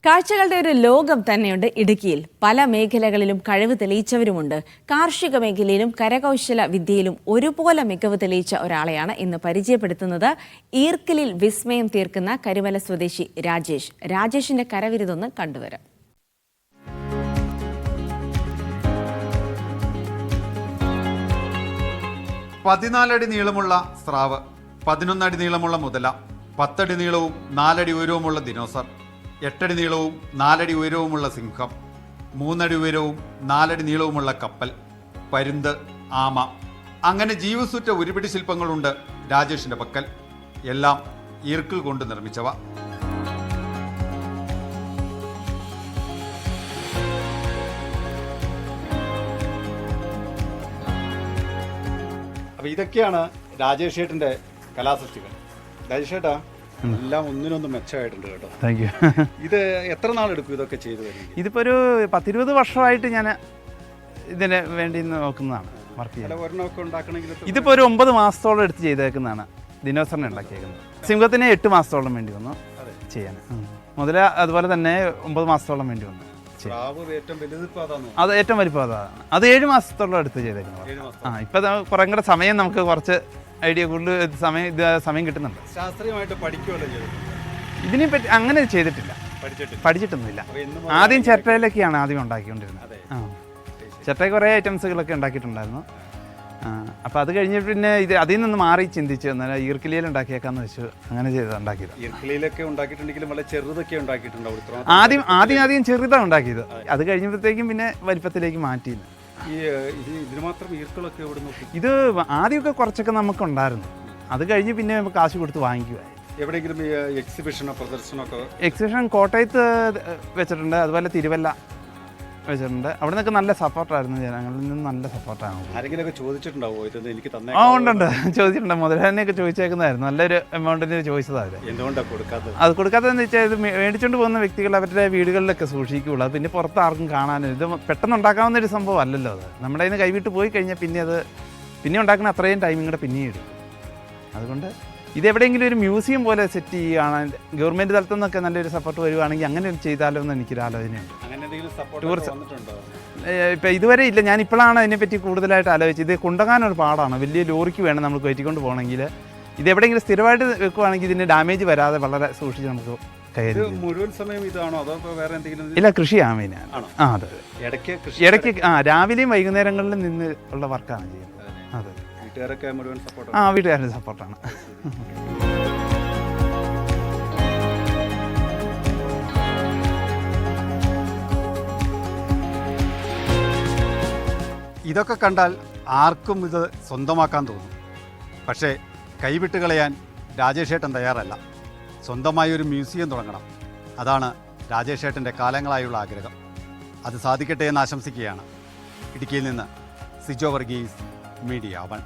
കാഴ്ചകളുടെ ഒരു ലോകം തന്നെയുണ്ട് ഇടുക്കിയിൽ. പല മേഖലകളിലും കഴിവ് തെളിയിച്ചവരുമുണ്ട്. കാർഷിക മേഖലയിലും കരകൗശല വിദ്യയിലും ഒരുപോലെ മികവ് തെളിയിച്ച ഒരാളെയാണ് ഇന്ന് പരിചയപ്പെടുത്തുന്നത്. ഈർക്കിലിൽ വിസ്മയം തീർക്കുന്ന കരുമല സ്വദേശി രാജേഷ്. രാജേഷിന്റെ കരവിരുതൊന്ന് കണ്ടുവരാം. പതിനാലടി നീളമുള്ള സ്രാവ്, 11 അടി നീളമുള്ള മുതല, 10 അടി നീളവും 4 അടി ഉയരവുമുള്ള ദിനോസർ, 8 അടി നീളവും 4 അടി ഉയരവുമുള്ള സിംഹം, 3 അടി ഉയരവും 4 അടി നീളവുമുള്ള കപ്പൽ, പരുന്ത്, ആമ, അങ്ങനെ ജീവസുറ്റ ഒരുപിടി ശില്പങ്ങളുണ്ട് രാജേഷിന്റെ പക്കൽ. എല്ലാം ഈർക്കിൽ കൊണ്ട് നിർമ്മിച്ചവ. അപ്പോൾ ഇതൊക്കെയാണ് രാജേഷ് ചേട്ടൻ്റെ കലാസൃഷ്ടികൾ. രാജേഷ് ചേട്ടാ, എല്ലാം ഒന്നിനൊന്നും മെച്ചമായിട്ടുണ്ട് കേട്ടോ. Thank you. ഇത് എത്ര നാളെടുക്കും ഇതൊക്കെ ചെയ്തു വരുന്നത്? ഇതിപ്പോൾ ഒരു 10-20 വർഷമായിട്ട് ഞാൻ ഇതിന് വേണ്ടി നോക്കുന്നതാണ്, വർക്ക് ചെയ്യുന്നത്. ഒരെണ്ണമൊക്കെ ഉണ്ടാക്കണമെങ്കിൽ ഇതിപ്പോൾ ഒരു 9 മാസത്തോളം എടുത്ത് ചെയ്തേക്കുന്നതാണ്. ദിനോസറിനെ ഉണ്ടാക്കിയേക്കുന്നത്. സിംഹത്തിന് 8 മാസത്തോളം വേണ്ടി വന്നു ചെയ്യാൻ. മുതല അതുപോലെ തന്നെ 9 മാസത്തോളം വേണ്ടി വന്നു. അത് ഏറ്റവും വലിപ്പം അതാണ്. അത് 7 മാസത്തോളം എടുത്ത് ചെയ്തേക്കുന്നത്. ഇപ്പം കുറേ കൂടെ സമയം നമുക്ക് കുറച്ച് ഐഡിയ കൂടുതൽ സമയം കിട്ടുന്നുണ്ട്. ശാസ്ത്രീയമായിട്ട് പഠിക്കുകയല്ലേ? ഇതിനെപ്പറ്റി അങ്ങനെ ചെയ്തിട്ടില്ല, പഠിച്ചിട്ടൊന്നുമില്ല. ആദ്യം ചിരട്ടയിലൊക്കെയാണ് ആദ്യം ഉണ്ടാക്കിക്കൊണ്ടിരുന്നത്. ചിരട്ടയിൽ കുറേ ഐറ്റംസുകളൊക്കെ ഉണ്ടാക്കിയിട്ടുണ്ടായിരുന്നു. അപ്പോൾ അത് കഴിഞ്ഞ് പിന്നെ അതിൽ നിന്ന് മാറി ചിന്തിച്ചു, എന്നാൽ ഈർക്കിലിയിൽ ഉണ്ടാക്കിയേക്കാന്ന് വെച്ചു. അങ്ങനെ ഉണ്ടാക്കിയത്. ഈർക്കിലിയിലൊക്കെ ഉണ്ടാക്കിയിട്ടുണ്ടെങ്കിലും വളരെ ചെറുതൊക്കെ ഉണ്ടാക്കിയിട്ടുണ്ടാവും. ആദ്യം ചെറുതാണ് ഉണ്ടാക്കിയത്. അത് കഴിഞ്ഞപ്പോഴത്തേക്കും പിന്നെ വലിപ്പത്തിലേക്ക് മാറ്റിയില്ല. ഇതിന് മാത്രം ഈർക്കിളൊക്കെ എവിടെ നോക്കി? ഇത് ആദ്യമൊക്കെ കുറച്ചൊക്കെ നമുക്കുണ്ടായിരുന്നു. അത് കഴിഞ്ഞ് പിന്നെ കാശ് കൊടുത്ത് വാങ്ങിക്കുവായി. എവിടെയെങ്കിലും എക്സിബിഷനോ പ്രദർശനമൊക്കെ? എക്സിബിഷൻ കോട്ടയത്ത് വെച്ചിട്ടുണ്ട്, അതുപോലെ തിരുവല്ല വെച്ചിട്ടുണ്ട്. അവിടെ നിന്നൊക്കെ നല്ല സപ്പോർട്ടായിരുന്നു, ജനങ്ങളിൽ നിന്ന് നല്ല സപ്പോർട്ടാണ്. ആരെങ്കിലുമൊക്കെ ചോദിച്ചിട്ടുണ്ടാവോ ഇത് എനിക്ക് തന്നെ? ഉണ്ട്, ചോദിച്ചിട്ടുണ്ട്. മുതലാളിനെയൊക്കെ ചോദിച്ചേക്കുന്നതായിരുന്നു. നല്ലൊരു എമൗണ്ടിന് ചോദിച്ചതായിരുന്നു. എന്തുകൊണ്ടാണ് കൊടുക്കാത്തത്? അത് കൊടുക്കാത്തതെന്ന് വെച്ചാൽ ഇത് മേടിച്ചുകൊണ്ട് പോകുന്ന വ്യക്തികൾ അവരുടെ വീടുകളിലൊക്കെ സൂക്ഷിക്കുകയുള്ളൂ. അത് പിന്നെ പുറത്ത് ആർക്കും കാണാനും ഇത് പെട്ടെന്ന് ഉണ്ടാക്കാവുന്ന ഒരു സംഭവം അല്ലല്ലോ. അത് നമ്മുടെ കയ്യിൽ നിന്ന് കൈവിട്ട് പോയി കഴിഞ്ഞാൽ പിന്നെ ഉണ്ടാക്കുന്ന അത്രയും ടൈമിങ് കൂടെ പിന്നെയും എടുക്കും. അതുകൊണ്ട് ഇതെവിടെയെങ്കിലും ഒരു മ്യൂസിയം പോലെ സെറ്റ് ചെയ്യുകയാണ്, ഗവൺമെൻറ് തലത്തു നിന്നൊക്കെ നല്ലൊരു സപ്പോർട്ട് വരുവാണെങ്കിൽ അങ്ങനെ ചെയ്താലോ എന്ന് എനിക്കൊരു ആലോചനയുണ്ട്. ഇപ്പം ഇതുവരെ ഇല്ല. ഞാൻ ഇപ്പോഴാണ് അതിനെപ്പറ്റി കൂടുതലായിട്ട് ആലോചിച്ചത്. ഇത് കൊണ്ടുപോകാനൊരു പാടാണ്, വലിയ ലോറിക്ക് വേണം നമ്മൾ കയറ്റിക്കൊണ്ട് പോകണമെങ്കിൽ. ഇതെവിടെയെങ്കിലും സ്ഥിരമായിട്ട് വെക്കുവാണെങ്കിൽ ഇതിന് ഡാമേജ് വരാതെ വളരെ സൂക്ഷിച്ച് നമുക്ക് കയറി. മുഴുവൻ സമയം ഇതാണോ അതോ വേറെ എന്തെങ്കിലും? ഇല്ല, കൃഷിയാണ് മെയിൻ. അതെ, ഇടയ്ക്ക് രാവിലെയും വൈകുന്നേരങ്ങളിലും നിന്ന് ഉള്ള വർക്കാണ് ചെയ്യുന്നത്. അതെ, വീട്ടുകാരൊക്കെ മുഴുവൻ സപ്പോർട്ട്? വീട്ടുകാരുടെ സപ്പോർട്ടാണ്. ഇതൊക്കെ കണ്ടാൽ ആർക്കും ഇത് സ്വന്തമാക്കാൻ തോന്നും. പക്ഷേ കൈവിട്ട് കളയാൻ രാജേഷ് ഏട്ടൻ തയ്യാറല്ല. സ്വന്തമായി ഒരു മ്യൂസിയം തുടങ്ങണം. അതാണ് രാജേഷ് ഏട്ടൻ്റെ കാലങ്ങളായുള്ള ആഗ്രഹം. അത് സാധിക്കട്ടെ എന്ന് ആശംസിക്കുകയാണ്. ഇടുക്കിയിൽ നിന്ന് സിജോ വർഗീസ്, മീഡിയ 1.